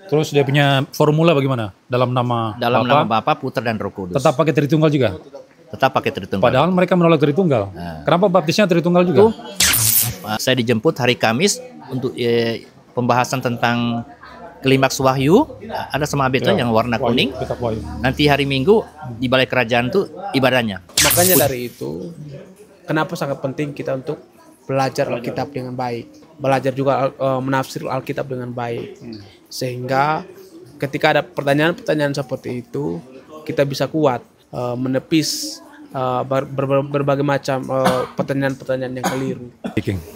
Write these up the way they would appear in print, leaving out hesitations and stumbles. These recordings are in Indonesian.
Terus dia punya formula bagaimana? Dalam nama Dalam Bapa, nama Bapa, Putra dan Roh Kudus. tetap pakai Tritunggal juga? Tetap pakai Tritunggal. Padahal mereka menolak Tritunggal. Kenapa baptisnya Tritunggal juga? Saya dijemput hari Kamis untuk pembahasan tentang klimaks Wahyu. Ada sama Beto yang warna kuning. Kitab Wahyu. Nanti hari Minggu di Balai Kerajaan tuh ibadahnya. Makanya dari itu, kenapa sangat penting kita untuk belajar Alkitab dengan baik. Belajar juga menafsir Alkitab dengan baik. Sehingga ketika ada pertanyaan-pertanyaan seperti itu, kita bisa kuat menepis berbagai macam pertanyaan-pertanyaan yang keliru.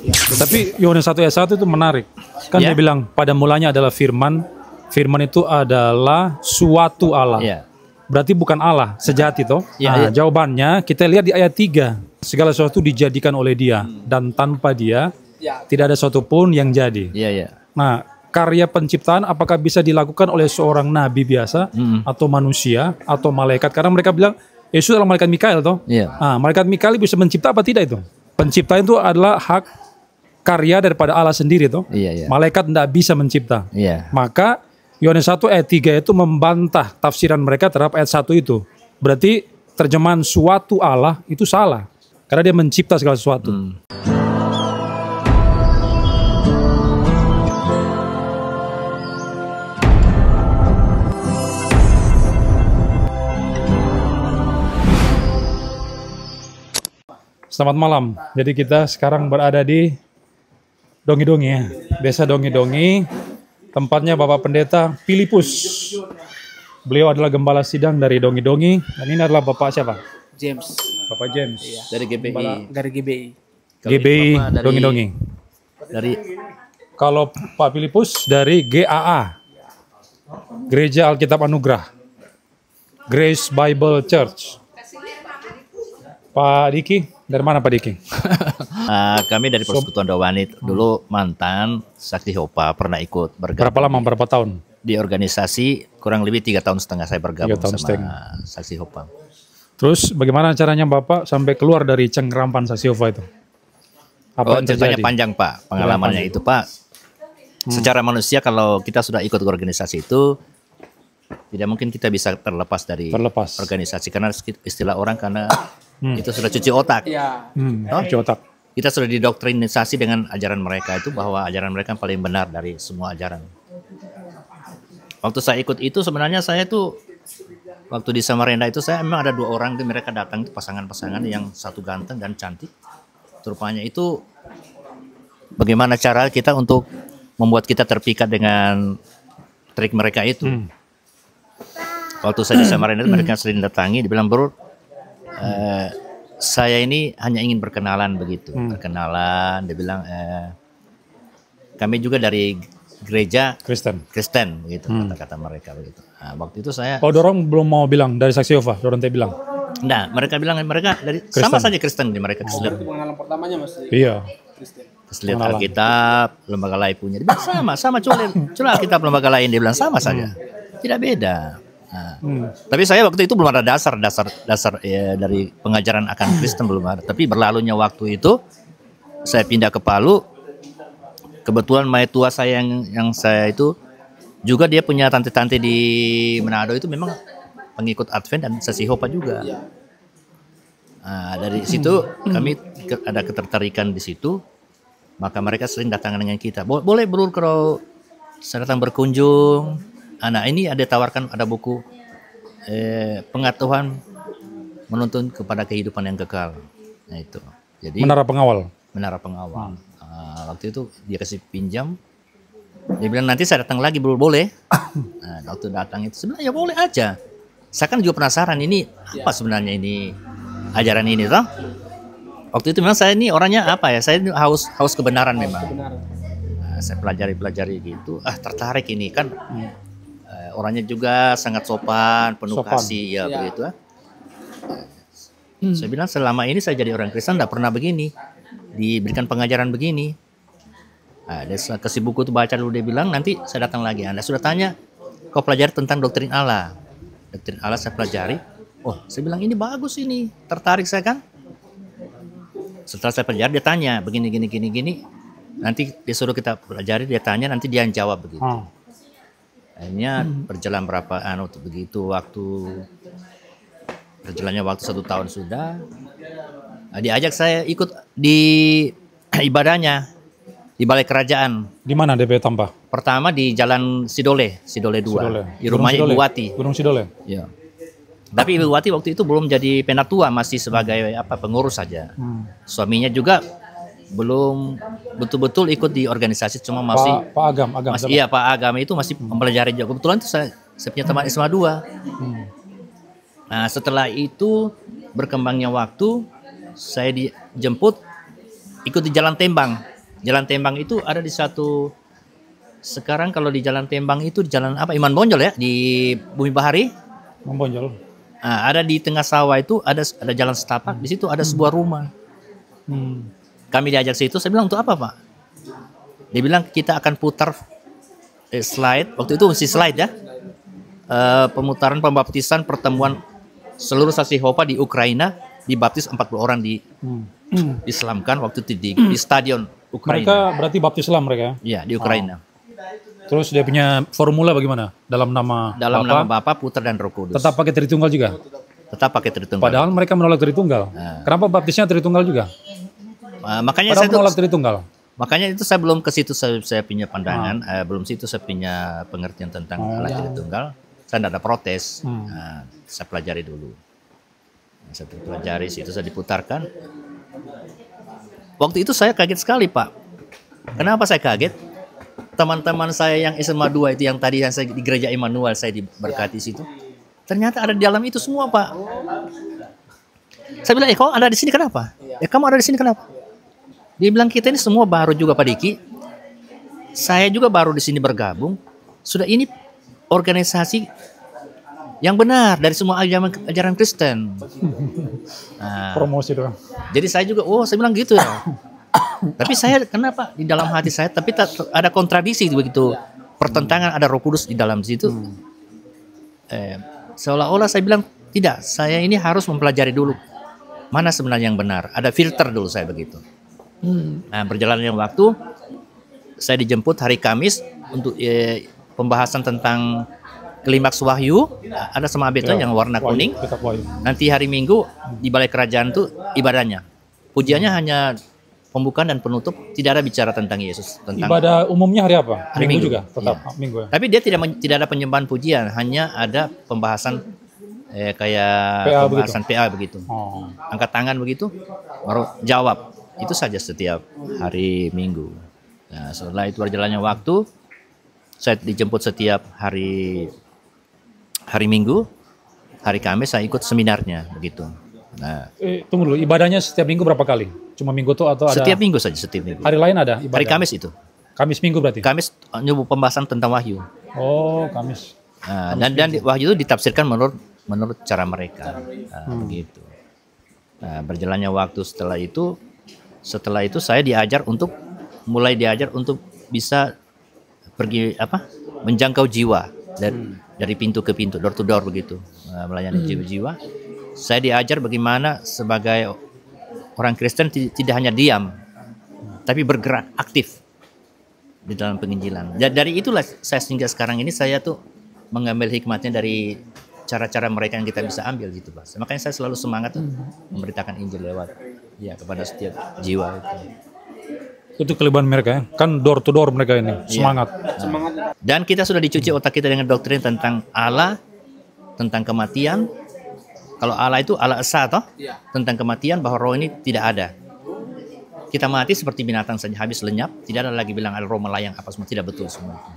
Ya, tapi Yohanes 1 ayat 1 itu menarik. Kan dia bilang pada mulanya adalah firman. Firman itu adalah suatu Allah. Ya. Berarti bukan Allah sejati toh? Ya, Jawabannya kita lihat di ayat 3. Segala sesuatu dijadikan oleh Dia dan tanpa Dia tidak ada sesuatu pun yang jadi. Iya, iya. Nah, karya penciptaan apakah bisa dilakukan oleh seorang nabi biasa atau manusia atau malaikat? Karena mereka bilang Yesus adalah malaikat Mikael toh. Iya. Nah, malaikat Mikael bisa mencipta apa tidak itu? Penciptaan itu adalah hak karya daripada Allah sendiri toh. Iya, iya. Malaikat tidak bisa mencipta. Iya. Maka Yohanes 1 ayat 3 itu membantah tafsiran mereka terhadap ayat 1 itu. Berarti terjemahan suatu Allah itu salah. Karena dia mencipta segala sesuatu. Selamat malam. Jadi kita sekarang berada di Dongi-Dongi ya. Desa Dongi-Dongi. Tempatnya Bapak Pendeta Filipus. Beliau adalah gembala sidang dari Dongi-Dongi. Dan ini adalah Bapak siapa? James Bapak James. Dari GBI. dari GBI. GBI Bapak dari- Dongi-Dongi. Dari Kalau Pak Filipus dari GAA. Gereja Alkitab Anugerah. Grace Bible Church. Pak Diki, dari mana Pak Diki? kami dari Persekutuan Dawanit. Dulu mantan saksi Hopa, pernah ikut bergabung Berapa lama, berapa tahun? di organisasi. Kurang lebih 3 tahun setengah saya bergabung 3 tahun sama setengah. saksi Hopa. Terus bagaimana caranya Bapak sampai keluar dari cengkeraman Sasiova itu? Apa yang Ceritanya terjadi? panjang Pak, pengalamannya itu Pak. Secara manusia kalau kita sudah ikut organisasi itu, tidak mungkin kita bisa terlepas dari Terlepas. organisasi. Karena istilah orang karena itu sudah cuci otak. Ya, Cuci otak. Kita sudah didoktrinisasi dengan ajaran mereka itu bahwa ajaran mereka paling benar dari semua ajaran. Waktu saya ikut itu sebenarnya saya tuh waktu di Samarinda itu saya memang ada 2 orang tuh mereka datang itu pasangan-pasangan yang satu ganteng dan cantik. Rupanya itu bagaimana cara kita untuk membuat kita terpikat dengan trik mereka itu. Waktu saya di Samarinda mereka sering datangi, dibilang bro, saya ini hanya ingin berkenalan begitu, berkenalan. Dia bilang kami juga dari gereja Kristen begitu kata-kata mereka begitu. Nah, waktu itu saya. Oh, dorong belum mau bilang dari Saksi Yehova, dorong teh bilang. Nah, mereka bilang mereka dari sama saja Kristen di mereka. pengalaman pertamanya masih Iya. Kristen. Terus lihat Alkitab, lembaga lain punya. Dia bilang sama coba Alkitab lembaga lain dia bilang sama saja. Tidak beda. Nah, tapi saya waktu itu belum ada dasar ya, dari pengajaran akan Kristen belum ada. Tapi berlalunya waktu itu saya pindah ke Palu. Kebetulan tua saya yang saya itu juga dia punya tante-tante di Manado itu memang pengikut Advent dan sesi Hopa juga. Nah, dari situ kami ada ketertarikan di situ. Maka mereka sering datang dengan kita. Boleh bro kalau saya datang berkunjung. Nah ini ada tawarkan ada buku pengetahuan menuntun kepada kehidupan yang kekal. Nah itu. Jadi Menara Pengawal. Menara Pengawal. Waktu itu dia kasih pinjam. Dia bilang nanti saya datang lagi bro boleh. Nah waktu datang itu sebenarnya ya boleh aja. Saya kan juga penasaran ini apa sebenarnya ini ajaran ini toh. Waktu itu memang saya ini orangnya apa ya? Saya haus kebenaran memang. Nah, saya pelajari gitu. Tertarik ini kan. Orangnya juga sangat sopan, penuh kasih ya begitu. Saya bilang selama ini saya jadi orang Kristen tidak pernah begini, diberikan pengajaran begini. Nah, dia kasih buku itu baca dulu dia bilang nanti saya datang lagi. Anda sudah tanya, kau pelajari tentang doktrin Allah. Doktrin Allah saya pelajari. Oh, saya bilang ini bagus ini, tertarik saya kan. Setelah saya pelajari dia tanya begini. Nanti dia suruh kita pelajari dia tanya nanti dia yang jawab begitu. Akhirnya berjalan berapa begitu waktu berjalannya waktu 1 tahun sudah, diajak saya ikut di ibadahnya di Balai Kerajaan. Di mana DP Tampah? Pertama di Jalan Sidole 2, Sidole. di rumahnya Gunung Ibu Sidole. Wati. Gunung Sidole. Ya. Tapi Ibu Wati waktu itu belum jadi penatua, masih sebagai pengurus saja. Suaminya juga belum betul-betul ikut di organisasi, cuma masih Pak Agam masih siapa? iya Pak Agama itu masih mempelajari juga. Kebetulan itu saya punya teman SMA 2. Nah, setelah itu berkembangnya waktu, saya dijemput ikut di Jalan Tembang. Jalan Tembang itu ada di sekarang kalau di Jalan Tembang itu di Jalan Iman Bonjol ya, di Bumi Bahari. Membonjol. Nah, ada di tengah sawah itu ada jalan setapak, di situ ada sebuah rumah. Kami diajak situ, saya bilang untuk apa Pak? Dia bilang kita akan putar slide, waktu itu masih slide ya, pemutaran pembaptisan pertemuan seluruh saksi Yehova di Ukraina, dibaptis 40 orang diselamkan waktu itu di stadion Mereka Ukraina. berarti baptis Islam mereka. Iya di Ukraina. Terus dia punya formula bagaimana? Dalam nama Nama Bapa, Putra dan Roh Kudus. tetap pakai Tritunggal juga. Tetap pakai Tritunggal. Padahal mereka menolak Tritunggal. Kenapa baptisnya Tritunggal juga? Makanya Padahal saya menolak Tritunggal. Makanya itu saya belum ke situ, saya punya pandangan, belum situ saya punya pengertian tentang Allah Tritunggal. Saya tidak ada protes, saya pelajari dulu. Saya pelajari, situ saya diputarkan. Waktu itu saya kaget sekali Pak. Kenapa saya kaget? Teman-teman saya yang SMA 2 itu yang tadi yang saya di gereja Immanuel saya diberkati situ, ternyata ada di dalam itu semua Pak. Saya bilang, kau ada di sini kenapa? Kamu ada di sini kenapa? Dia bilang kita ini semua baru juga Pak Diki. Saya juga baru di sini bergabung. Sudah ini organisasi yang benar dari semua ajaran Kristen. Nah, Promosi doang. jadi saya juga, saya bilang gitu ya. Tapi saya kenapa di dalam hati saya, tapi ada kontradiksi begitu, pertentangan, ada Roh Kudus di dalam situ. Seolah-olah saya bilang tidak, saya ini harus mempelajari dulu mana sebenarnya yang benar. Ada filter dulu saya begitu. Nah, berjalannya waktu, saya dijemput hari Kamis untuk pembahasan tentang klimaks Wahyu. Ada sama Abeto yang warna kuning. Kitab Wahyu. Nanti hari Minggu di Balai Kerajaan tuh ibadahnya. Pujiannya hanya pembukaan dan penutup, tidak ada bicara tentang Yesus. Tentang Ibadah umumnya hari apa? Hari Minggu. juga, tetap Iya. Minggu ya. Tapi dia tidak ada penyembahan pujian, hanya ada pembahasan kayak PA pembahasan PA begitu. Oh. Angkat tangan begitu, baru jawab. Itu saja setiap hari Minggu. Nah, setelah itu berjalannya waktu, saya dijemput setiap hari Minggu, hari Kamis saya ikut seminarnya begitu. Nah, Tunggu dulu, ibadahnya setiap minggu berapa kali? Cuma minggu tuh atau ada? setiap minggu saja, setiap minggu. Hari lain ada ibadah? Hari Kamis itu. Kamis minggu berarti? Kamis nyebut pembahasan tentang Wahyu. Oh, Kamis. Nah, dan Wahyu itu ditafsirkan menurut cara mereka. Begitu. Nah, berjalannya waktu setelah itu saya mulai diajar untuk bisa pergi menjangkau jiwa dari pintu ke pintu, door to door begitu, melayani jiwa-jiwa. Saya diajar bagaimana sebagai orang Kristen tidak hanya diam, tapi bergerak aktif di dalam penginjilan. Dari itulah saya sehingga sekarang ini saya tuh mengambil hikmatnya dari cara-cara mereka yang kita bisa ambil gitu, Pak. Makanya saya selalu semangat tuh memberitakan Injil lewat kepada setiap jiwa itu. Itu kelebihan mereka ya. Kan door to door mereka ini, semangat. Dan kita sudah dicuci otak kita dengan doktrin tentang Allah, tentang kematian. Kalau Allah itu Allah Esa toh, tentang kematian, bahwa roh ini tidak ada. Kita mati seperti binatang saja, habis lenyap, tidak ada lagi bilang ada roh melayang apa semua, tidak betul semua itu.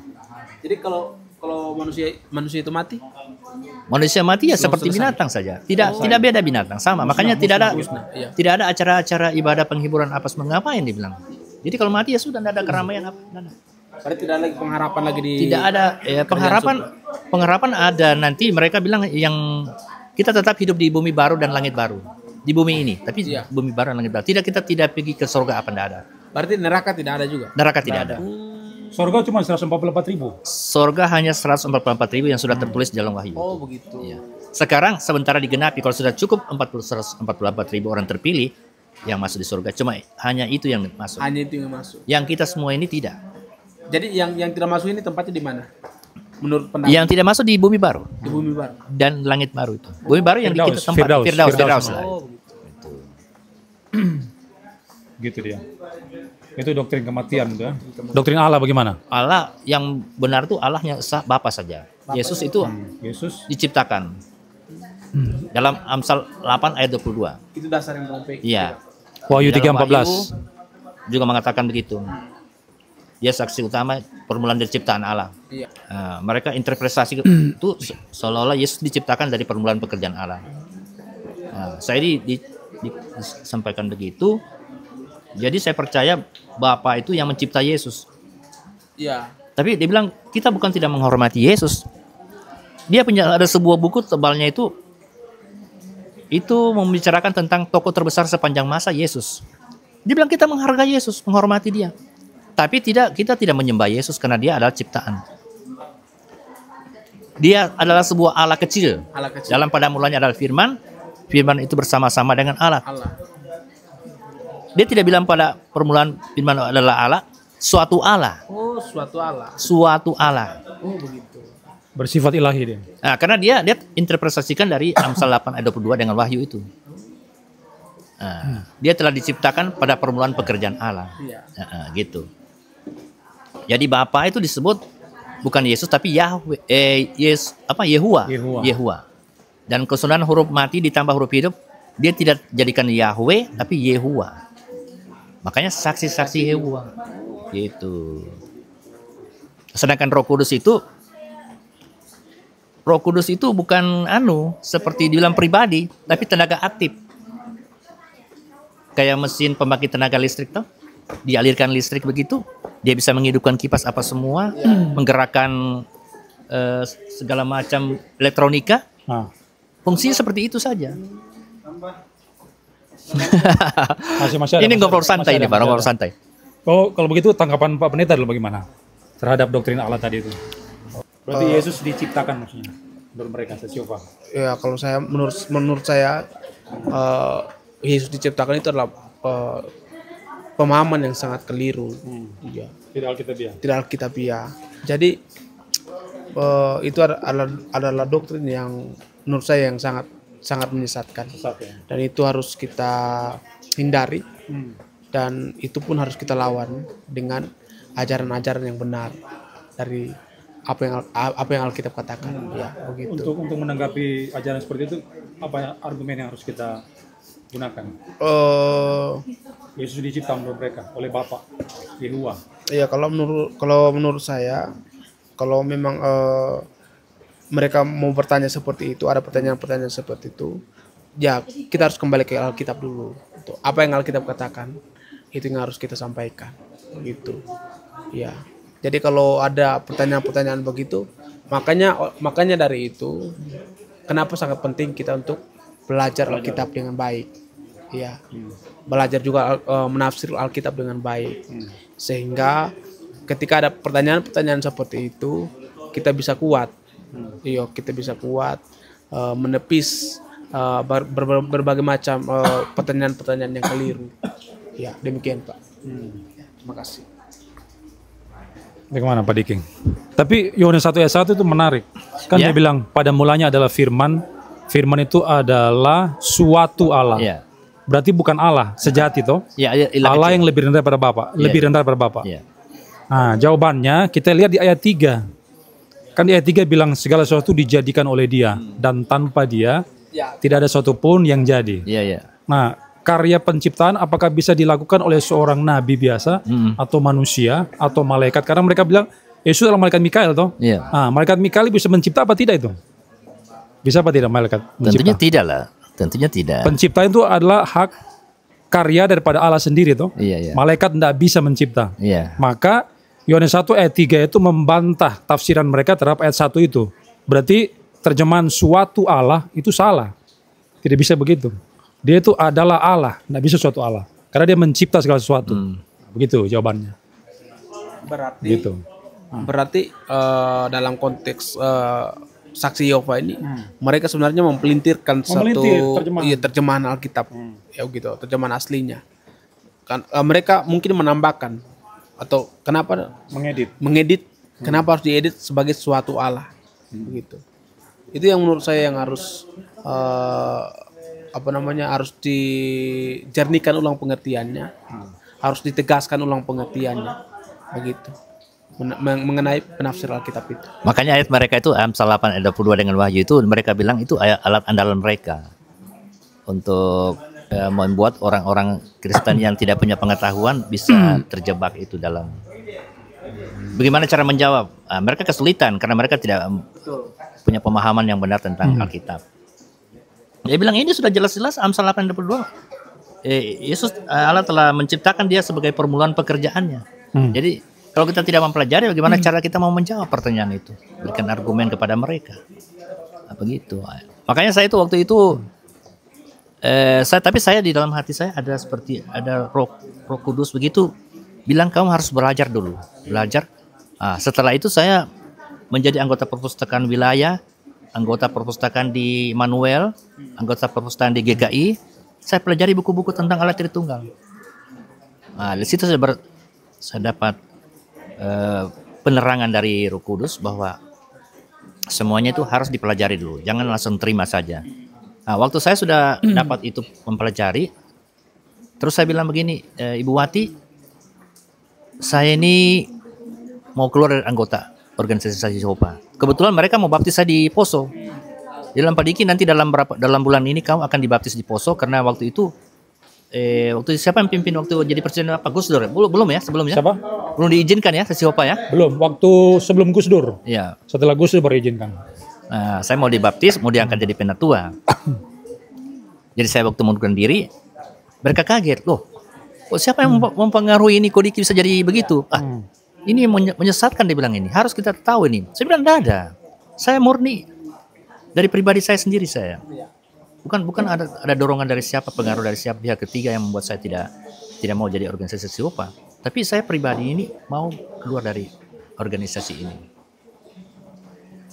Jadi kalau manusia itu mati, Manusia mati ya seperti binatang saja, tidak beda binatang, sama. Makanya tidak ada acara-acara ibadah penghiburan apa semua, ngapain dibilang. Jadi kalau mati ya sudah, tidak ada keramaian apa. berarti tidak ada lagi pengharapan lagi di. Tidak ada pengharapan ada, nanti mereka bilang yang kita tetap hidup di bumi baru dan langit baru. Di bumi ini, tapi bumi baru dan langit baru. Kita tidak pergi ke surga apa, tidak ada. Berarti neraka tidak ada juga. Neraka tidak ada. Surga cuma 144.000. Surga hanya 144.000 yang sudah tertulis di dalam Wahyu. Oh begitu. Iya. Sekarang sementara digenapi, kalau sudah cukup 144.000 orang terpilih yang masuk di surga, cuma hanya itu yang masuk. Hanya itu yang masuk. Yang kita semua ini tidak. Jadi yang tidak masuk ini tempatnya di mana? menurut pendapat Yang tidak masuk di bumi baru di bumi baru. dan langit baru itu. Bumi baru yang di kita tempat Firdaus. Firdaus lah. Oh, Gitu dia. Itu doktrin kematian tuh. Doktrin Allah bagaimana? Allah yang benar itu Allahnya Bapa saja. Yesus itu Yesus diciptakan. Dalam Amsal 8 ayat 22. itu dasar yang mau pegang. Iya. Wahyu Dalam 3:14. Wahyu juga mengatakan begitu. Dia saksi utama permulaan dari ciptaan Allah. Iya. Nah, mereka interpretasi itu seolah-olah Yesus diciptakan dari permulaan pekerjaan Allah. Nah, saya disampaikan begitu. Jadi saya percaya Bapa itu yang mencipta Yesus. Iya. Tapi dia bilang kita bukan tidak menghormati Yesus. Dia punya ada sebuah buku tebalnya itu membicarakan tentang tokoh terbesar sepanjang masa Yesus. Dia bilang kita menghargai Yesus, menghormati dia. Tapi kita tidak menyembah Yesus karena dia adalah ciptaan. Dia adalah sebuah Allah kecil. Allah kecil. Dalam pada mulanya adalah firman. Firman itu bersama-sama dengan Allah. Allah. Dia tidak bilang pada permulaan firman adalah Allah, suatu Allah. Oh, suatu Allah. Suatu Allah. Oh, begitu. bersifat ilahi dia. Nah, karena dia interpretasikan dari Amsal 8 ayat 22 dengan wahyu itu. Nah, dia telah diciptakan pada permulaan pekerjaan Allah. Iya. Gitu. Jadi Bapa itu disebut bukan Yesus tapi Yahweh, Yehua. Yehua. Dan kesudahan huruf mati ditambah huruf hidup, dia tidak jadikan Yahweh tapi Yehua. Makanya saksi-saksi Yehua. Gitu. Sedangkan Roh Kudus itu bukan seperti dibilang pribadi, tapi tenaga aktif. Kayak mesin pembangkit tenaga listrik tuh, dialirkan listrik begitu, dia bisa menghidupkan kipas apa semua, menggerakkan segala macam elektronika. Fungsinya seperti itu saja. Masih ada, Ini ngobrol santai nih, Pak, ngobrol ada. santai. Oh, kalau begitu tanggapan Pak Pendeta dulu bagaimana terhadap doktrin Allah tadi itu? Berarti Yesus diciptakan maksudnya menurut mereka sesiapa? Ya, kalau saya menurut saya Yesus diciptakan itu adalah pemahaman yang sangat keliru. Iya. Tidak alkitabiah. Tidak alkitabiah. Jadi itu adalah doktrin yang menurut saya yang sangat menyesatkan. Sesat, ya. Dan itu harus kita hindari. Dan itu pun harus kita lawan dengan ajaran-ajaran yang benar dari apa yang Alkitab katakan. Ya, begitu. Untuk menanggapi ajaran seperti itu, apa argumen yang harus kita gunakan? Yesus diciptakan menurut mereka oleh Bapa Yehua. Iya, kalau menurut saya, kalau memang mereka mau bertanya seperti itu, ada pertanyaan-pertanyaan seperti itu, ya kita harus kembali ke Alkitab dulu. Apa yang Alkitab katakan, itu yang harus kita sampaikan. Gitu. Ya. Jadi kalau ada pertanyaan-pertanyaan begitu, makanya dari itu, kenapa sangat penting kita untuk belajar Alkitab dengan baik. Ya. Belajar juga menafsir Alkitab dengan baik. Sehingga ketika ada pertanyaan-pertanyaan seperti itu, kita bisa kuat. Iya, kita bisa kuat menepis berbagai macam pertanyaan-pertanyaan yang keliru. Ya, demikian Pak. Terima kasih. Bagaimana Pak Diking? Tapi Yohanes 1 ayat 1 itu menarik. Kan Ya. dia bilang pada mulanya adalah firman. Firman itu adalah suatu Allah. Ya. Berarti bukan Allah sejati toh. Ya, Allah yang lebih rendah daripada Bapa, lebih rendah daripada Bapa. Ya. Nah, jawabannya kita lihat di ayat 3. Kan di ayat 3 bilang segala sesuatu dijadikan oleh Dia dan tanpa Dia tidak ada sesuatu pun yang jadi. Iya, iya. Nah, karya penciptaan apakah bisa dilakukan oleh seorang nabi biasa atau manusia atau malaikat? Karena mereka bilang Yesus adalah malaikat Mikael toh. Iya. Nah, malaikat Mikael bisa mencipta apa tidak itu? Bisa apa tidak malaikat mencipta? Tentunya tidak lah. Tentunya tidak. Penciptaan itu adalah hak karya daripada Allah sendiri toh. Iya, iya. Malaikat tidak bisa mencipta. Iya. Maka Yohanes 1 ayat 3 itu membantah tafsiran mereka terhadap ayat 1 itu. Berarti terjemahan suatu Allah itu salah. Tidak bisa begitu. Dia itu adalah Allah, tidak bisa suatu Allah. Karena dia mencipta segala sesuatu. Begitu jawabannya. Berarti dalam konteks saksi Yehova ini, mereka sebenarnya mempelintirkan terjemahan Alkitab, ya gitu, terjemahan aslinya. Kan mereka mungkin menambahkan atau kenapa Mengedit Kenapa harus diedit sebagai suatu Allah? Begitu. Itu yang menurut saya yang harus harus dijernihkan ulang pengertiannya, harus ditegaskan ulang pengertiannya, begitu. Mengenai penafsir Alkitab itu. Makanya ayat mereka itu Amsal 8 ayat 22 dengan Wahyu itu mereka bilang itu alat andalan mereka untuk membuat orang-orang Kristen yang tidak punya pengetahuan bisa terjebak itu dalam. Bagaimana cara menjawab? Mereka kesulitan karena mereka tidak punya pemahaman yang benar tentang Alkitab. Dia bilang ini sudah jelas-jelas Amsal 8 ayat 22. Yesus Allah telah menciptakan dia sebagai permulaan pekerjaannya. Jadi kalau kita tidak mempelajari, bagaimana cara kita mau menjawab pertanyaan itu? Berikan argumen kepada mereka. Begitu. Makanya saya itu waktu itu, tapi saya di dalam hati saya ada seperti ada Roh Kudus begitu bilang kamu harus belajar dulu, belajar. Setelah itu saya menjadi anggota perpustakaan wilayah, anggota perpustakaan di Immanuel, anggota perpustakaan di GKI. Saya pelajari buku-buku tentang Allah Tritunggal. Di situ saya dapat penerangan dari Roh Kudus bahwa semuanya itu harus dipelajari dulu, jangan langsung terima saja. Waktu saya sudah dapat itu mempelajari, terus saya bilang begini, Ibu Wati, saya ini mau keluar dari anggota organisasi Jehovah. Kebetulan mereka mau baptis saya di Poso. Dalam Pak Diki nanti dalam bulan ini kamu akan dibaptis di Poso karena waktu itu siapa yang pimpin waktu jadi presiden apa Gus Dur? Belum ya sebelumnya? Siapa? Belum diizinkan ya Jehovah ya? Belum, waktu sebelum Gus Dur. Iya. Setelah Gus Dur baru izinkan. Nah, saya mau dibaptis, mau diangkat jadi penatua. Jadi saya waktu mengundurkan diri, mereka kaget, loh, kok siapa yang mempengaruhi ini, kok Diki bisa jadi begitu? Ini menyesatkan dia bilang ini, harus kita tahu ini. Saya bilang tidak ada, saya murni dari pribadi saya sendiri saya. Bukan ada dorongan dari siapa, pengaruh dari siapa pihak ketiga yang membuat saya tidak mau jadi organisasi Jehovah. Tapi saya pribadi ini mau keluar dari organisasi ini.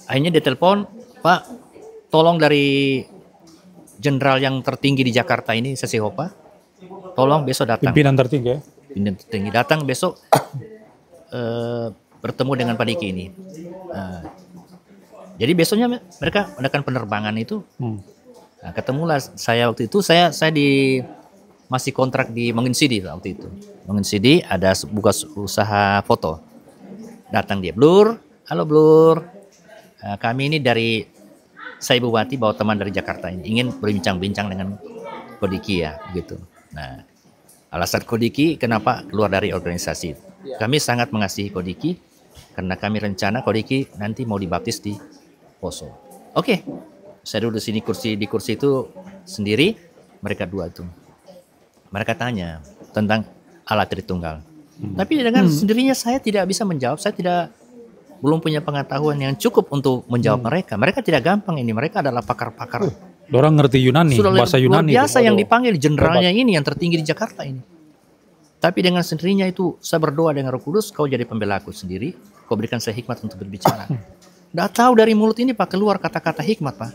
Akhirnya dia telepon, Pak, tolong dari jenderal yang tertinggi di Jakarta ini, Jehovah, tolong besok datang. Pimpinan tertinggi ya? Pimpinan tertinggi datang besok bertemu dengan Pak Diki ini. Jadi besoknya mereka adakan penerbangan itu. Nah, ketemulah saya waktu itu, saya masih kontrak di Menginsidi waktu itu. Menginsidi ada buka usaha foto. Datang dia, Blur, halo Blur. Kami ini dari saya Ibu Wati bawa teman dari Jakarta ini ingin berbincang-bincang dengan Kodiki ya, begitu. Nah, alasan Kodiki kenapa keluar dari organisasi. Kami sangat mengasihi Kodiki karena kami rencana Kodiki nanti mau dibaptis di Poso. Oke. Saya duduk di kursi itu sendiri, mereka dua itu. Mereka tanya tentang Allah Tritunggal. Tapi dengan sendirinya saya tidak bisa menjawab, belum punya pengetahuan yang cukup untuk menjawab mereka. Mereka tidak gampang ini, mereka adalah pakar-pakar. Orang ngerti Yunani, bahasa Yunani. Luar biasa yang dipanggil jenderalnya ini, yang tertinggi di Jakarta ini. Tapi dengan sendirinya itu, saya berdoa dengan Roh Kudus, kau jadi pembela aku sendiri, kau berikan saya hikmat untuk berbicara. Tidak tahu dari mulut ini Pak, keluar kata-kata hikmat Pak.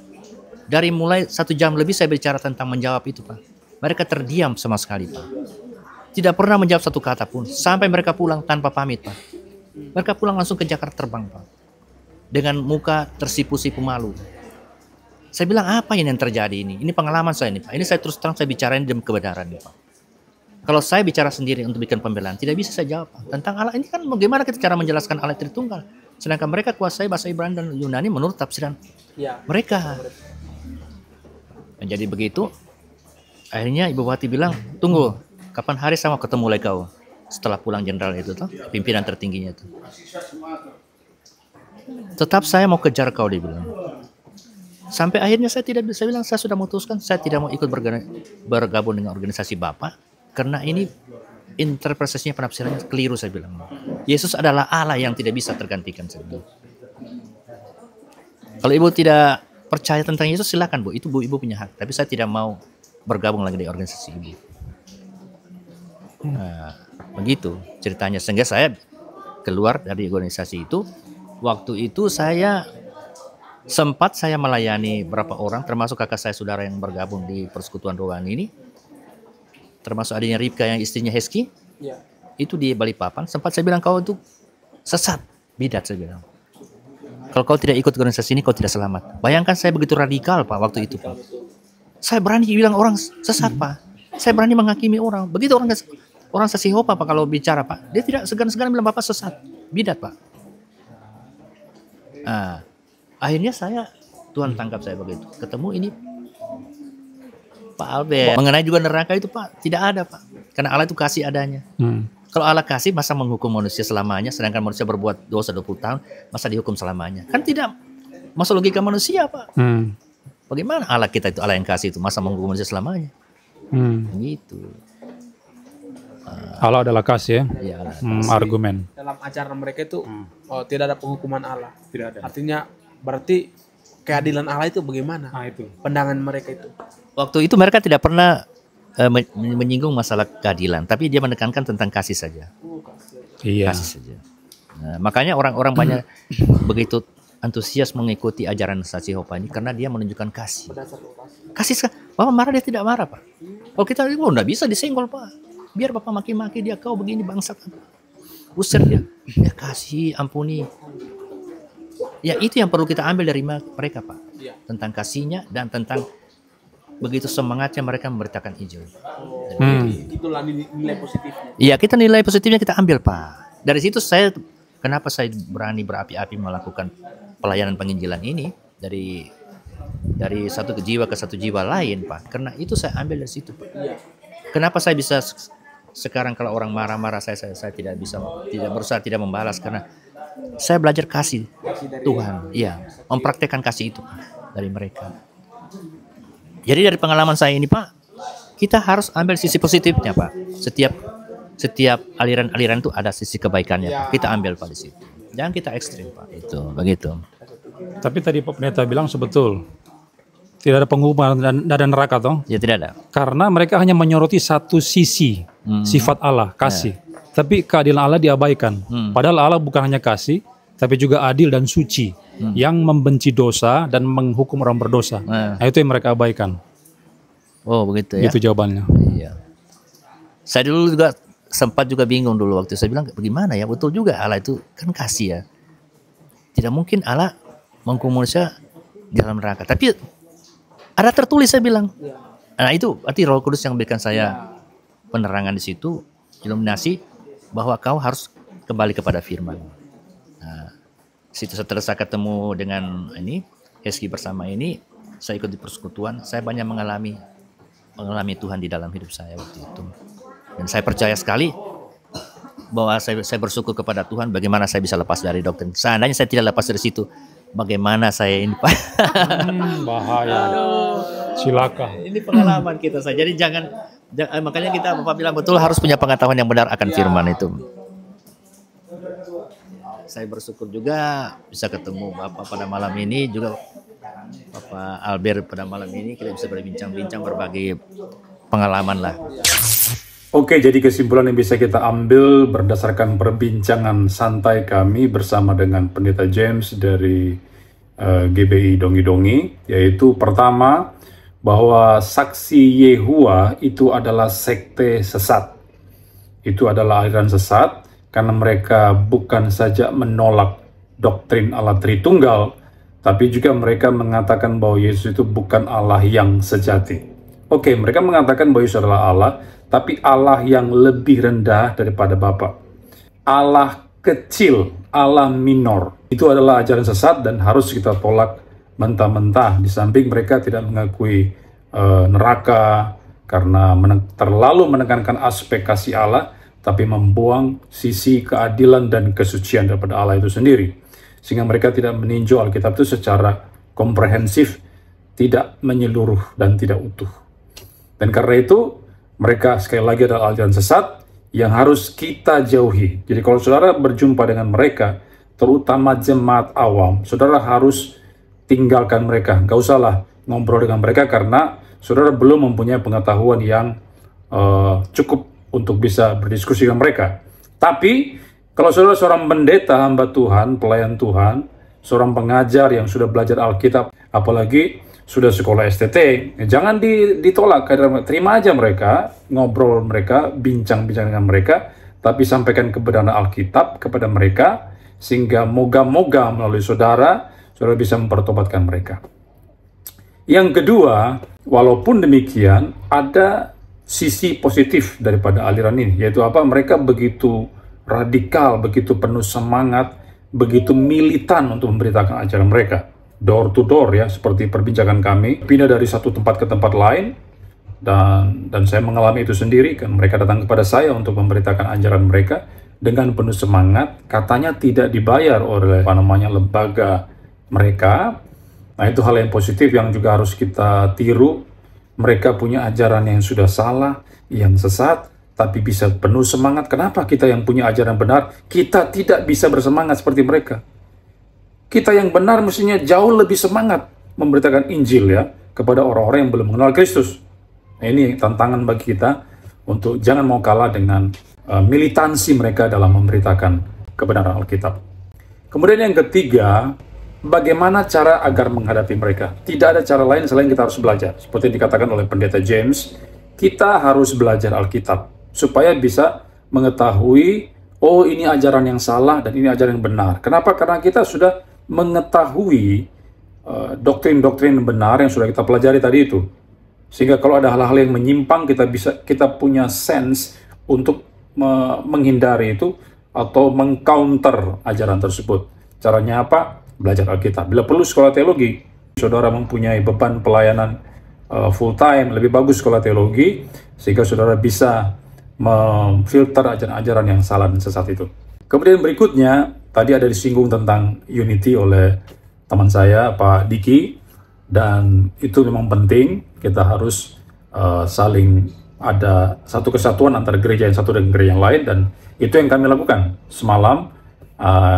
Dari mulai 1 jam lebih saya bicara tentang menjawab itu Pak. Mereka terdiam sama sekali Pak. Tidak pernah menjawab satu kata pun. Sampai mereka pulang tanpa pamit Pak. Mereka pulang langsung ke Jakarta terbang Pak. Dengan muka tersipu-sipu malu. Saya bilang apa ini yang terjadi ini? Ini pengalaman saya nih Pak. Ini saya terus terang saya bicarain demi kebenaran nih Pak. Kalau saya bicara sendiri untuk bikin pembelaan, tidak bisa saya jawab Pak. Tentang Allah ini kan bagaimana kita cara menjelaskan Allah Tritunggal. Sedangkan mereka kuasai bahasa Ibrani dan Yunani menurut tafsiran mereka. Jadi begitu, akhirnya Ibu Wati bilang, tunggu, kapan hari saya mau ketemu lagi kau setelah pulang jenderal itu tuh, pimpinan tertingginya itu. Tetap saya mau kejar kau, dia bilang. Sampai akhirnya saya tidak bisa bilang, saya sudah memutuskan, saya tidak mau ikut bergabung dengan organisasi Bapak, karena ini interpretasinya penafsirannya keliru, saya bilang. Yesus adalah Allah yang tidak bisa tergantikan. Saya bilang. Kalau Ibu tidak percaya tentang Yesus silakan Bu, itu Ibu punya hak. Tapi saya tidak mau bergabung lagi di organisasi Ibu. Nah, begitu ceritanya. Sehingga saya keluar dari organisasi itu. Waktu itu saya melayani berapa orang, termasuk kakak saya saudara yang bergabung di Persekutuan Rohani ini. Termasuk adiknya Ripka yang istrinya Heski. Itu di Balikpapan. Sempat saya bilang kau itu sesat. Bidat saya bilang. Kalau kau tidak ikut organisasi ini, kau tidak selamat. Bayangkan saya begitu radikal Pak waktu itu Pak. Saya berani bilang orang sesat Pak. Saya berani menghakimi orang. Begitu orang sesihopa Pak kalau bicara Pak. Dia tidak segan-segan bilang Bapak sesat. Bidat Pak. Nah, akhirnya Tuhan tangkap saya begitu. Ketemu ini Pak Albert. Mengenai juga neraka itu Pak, tidak ada Pak. Karena Allah itu kasih adanya. Kalau Allah kasih, masa menghukum manusia selamanya, sedangkan manusia berbuat dosa 20 tahun, masa dihukum selamanya? Kan tidak masuk logika manusia Pak. Bagaimana Allah kita itu, Allah yang kasih itu, masa menghukum manusia selamanya? Gitu. Allah adalah kasih ya. Ya Allah. Argumen. Dalam ajaran mereka itu tidak ada penghukuman Allah. Tidak ada. Artinya berarti keadilan Allah itu bagaimana? Itu. Pandangan mereka itu. Waktu itu mereka tidak pernah menyinggung masalah keadilan, tapi dia menekankan tentang kasih saja. Iya. Kasih saja. Nah, makanya orang-orang banyak begitu antusias mengikuti ajaran Sachihopa ini karena dia menunjukkan kasih. Kasih, Bapak marah dia tidak marah Pak. Kalau kita nggak bisa disenggol Pak. Biar Bapak maki-maki dia, kau begini bangsat. Usir dia. Ya kasih, ampuni. Ya itu yang perlu kita ambil dari mereka Pak. Tentang kasihnya dan tentang begitu semangatnya mereka memberitakan Injil. Itulah nilai positifnya. Iya, kita nilai positifnya kita ambil Pak. Dari situ kenapa saya berani berapi-api melakukan pelayanan penginjilan ini dari satu jiwa ke satu jiwa lain Pak. Karena itu saya ambil dari situ Pak. Kenapa saya bisa sekarang kalau orang marah-marah saya tidak bisa, tidak berusaha tidak membalas karena saya belajar kasih Tuhan. Iya, mempraktekkan kasih itu Pak, dari mereka. Jadi dari pengalaman saya ini Pak, kita harus ambil sisi positifnya Pak. Setiap aliran-aliran itu ada sisi kebaikannya Pak. Kita ambil Pak di situ. Jangan kita ekstrim Pak. Itu begitu. Tapi tadi Pak Pendeta bilang sebetul. Tidak ada penghukuman dan ada neraka toh? Ya tidak ada. Karena mereka hanya menyoroti satu sisi sifat Allah, kasih. Tapi keadilan Allah diabaikan. Padahal Allah bukan hanya kasih, tapi juga adil dan suci. Yang membenci dosa dan menghukum orang berdosa. Nah, itu yang mereka abaikan. Oh begitu ya. Itu jawabannya. Iya. Saya dulu juga sempat juga bingung dulu waktu saya bilang bagaimana ya, betul juga Allah itu kan kasih ya. Tidak mungkin Allah menghukum manusia dalam neraka. Tapi ada tertulis saya bilang. Nah itu berarti Roh Kudus yang memberikan saya penerangan di situ, iluminasi bahwa kau harus kembali kepada firman. Nah, situ setelah saya ketemu dengan ini Heski bersama ini, saya ikut di persekutuan, saya banyak mengalami Tuhan di dalam hidup saya waktu itu. Dan saya percaya sekali bahwa saya bersyukur kepada Tuhan bagaimana saya bisa lepas dari doktrin. Seandainya saya tidak lepas dari situ, bagaimana saya ini Pak? Bahaya. Silakan. Ini pengalaman kita saja. Jadi makanya kita Bapak bilang betul harus punya pengetahuan yang benar akan firman itu. Saya bersyukur juga bisa ketemu Bapak pada malam ini, juga Bapak Albert pada malam ini, kita bisa berbincang-bincang berbagi pengalaman lah. Oke, jadi kesimpulan yang bisa kita ambil berdasarkan perbincangan santai kami bersama dengan Pendeta James dari GBI Dongi-Dongi, yaitu pertama, bahwa saksi Yehua itu adalah sekte sesat. Itu adalah aliran sesat karena mereka bukan saja menolak doktrin Allah Tritunggal, tapi juga mereka mengatakan bahwa Yesus itu bukan Allah yang sejati. Oke, mereka mengatakan bahwa Yesus adalah Allah, tapi Allah yang lebih rendah daripada Bapa. Allah kecil, Allah minor. Itu adalah ajaran sesat dan harus kita tolak mentah-mentah. Di samping mereka tidak mengakui neraka karena terlalu menekankan aspek kasih Allah, tapi membuang sisi keadilan dan kesucian daripada Allah itu sendiri. Sehingga mereka tidak meninjau Alkitab itu secara komprehensif, tidak menyeluruh dan tidak utuh. Dan karena itu, mereka sekali lagi adalah aliran sesat yang harus kita jauhi. Jadi kalau saudara berjumpa dengan mereka, terutama jemaat awam, saudara harus tinggalkan mereka. Gak usahlah ngobrol dengan mereka karena saudara belum mempunyai pengetahuan yang cukup untuk bisa berdiskusi dengan mereka. Tapi kalau saudara seorang pendeta, hamba Tuhan, pelayan Tuhan, seorang pengajar yang sudah belajar Alkitab, apalagi sudah sekolah STT, jangan ditolak, terima aja mereka, ngobrol mereka, bincang-bincang dengan mereka, tapi sampaikan kebenaran Alkitab kepada mereka, sehingga moga-moga melalui saudara bisa mempertobatkan mereka. Yang kedua, walaupun demikian, ada sisi positif daripada aliran ini, yaitu apa? Mereka begitu radikal, begitu penuh semangat, begitu militan untuk memberitakan ajaran mereka. Door to door ya, seperti perbincangan kami, pindah dari satu tempat ke tempat lain, dan saya mengalami itu sendiri, kan mereka datang kepada saya untuk memberitakan ajaran mereka dengan penuh semangat, katanya tidak dibayar oleh lembaga mereka. Nah, itu hal yang positif yang juga harus kita tiru. Mereka punya ajaran yang sudah salah, yang sesat, tapi bisa penuh semangat. Kenapa kita yang punya ajaran benar, kita tidak bisa bersemangat seperti mereka? Kita yang benar mestinya jauh lebih semangat memberitakan Injil ya kepada orang-orang yang belum mengenal Kristus. Nah, ini tantangan bagi kita untuk jangan mau kalah dengan militansi mereka dalam memberitakan kebenaran Alkitab. Kemudian yang ketiga, bagaimana cara agar menghadapi mereka? Tidak ada cara lain selain kita harus belajar. Seperti dikatakan oleh Pendeta James, kita harus belajar Alkitab supaya bisa mengetahui, oh ini ajaran yang salah dan ini ajaran yang benar. Kenapa? Karena kita sudah mengetahui doktrin-doktrin benar yang sudah kita pelajari tadi itu. Sehingga kalau ada hal-hal yang menyimpang, kita punya sense untuk menghindari itu atau mengcounter ajaran tersebut. Caranya apa? Belajar Alkitab. Bila perlu sekolah teologi, saudara mempunyai beban pelayanan full time, lebih bagus sekolah teologi, sehingga saudara bisa memfilter ajaran-ajaran yang salah dan sesat itu. Kemudian berikutnya, tadi ada disinggung tentang unity oleh teman saya, Pak Diki, dan itu memang penting, kita harus saling ada satu kesatuan antara gereja yang satu dengan gereja yang lain, dan itu yang kami lakukan. Semalam,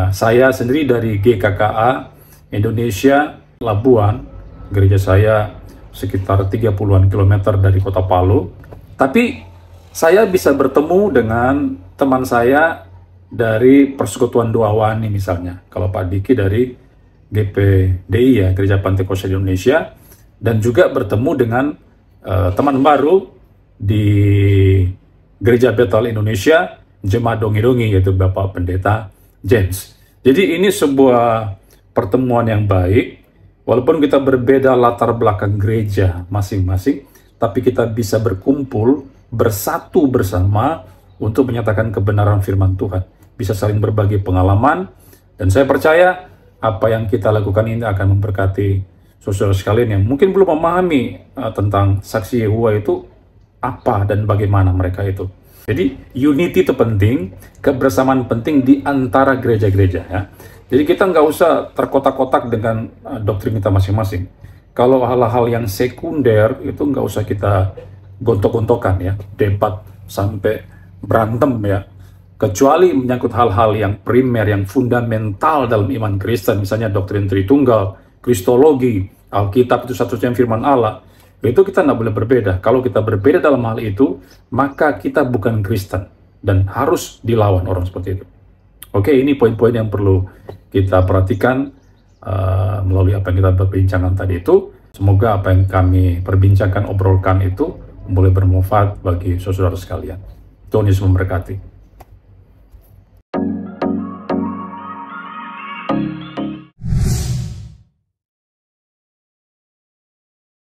saya sendiri dari GKKA Indonesia, Labuan, gereja saya sekitar 30-an kilometer dari kota Palu, tapi saya bisa bertemu dengan teman saya dari Persekutuan Doa Wani misalnya, kalau Pak Diki dari GPDI ya, Gereja Pantekosta Indonesia, dan juga bertemu dengan teman baru di Gereja Bethel Indonesia, Jemaat Dongi-Dongi, yaitu Bapak Pendeta James. Jadi ini sebuah pertemuan yang baik, walaupun kita berbeda latar belakang gereja masing-masing, tapi kita bisa berkumpul, bersatu bersama untuk menyatakan kebenaran firman Tuhan. Bisa saling berbagi pengalaman, dan saya percaya apa yang kita lakukan ini akan memberkati saudara sekalian yang mungkin belum memahami tentang saksi Yehuwa itu apa dan bagaimana mereka itu. Jadi unity itu penting, kebersamaan penting di antara gereja-gereja ya. Jadi kita nggak usah terkotak-kotak dengan doktrin kita masing-masing. Kalau hal-hal yang sekunder itu nggak usah kita gontok-gontokan ya, debat sampai berantem ya. Kecuali menyangkut hal-hal yang primer, yang fundamental dalam iman Kristen, misalnya doktrin Tritunggal, Kristologi, Alkitab itu satu-satunya firman Allah. Itu kita nggak boleh berbeda. Kalau kita berbeda dalam hal itu, maka kita bukan Kristen dan harus dilawan orang seperti itu. Oke, ini poin-poin yang perlu kita perhatikan melalui apa yang kita perbincangkan tadi itu. Semoga apa yang kami perbincangkan, obrolkan itu boleh bermanfaat bagi saudara sekalian. Tuhan Yesus memberkati.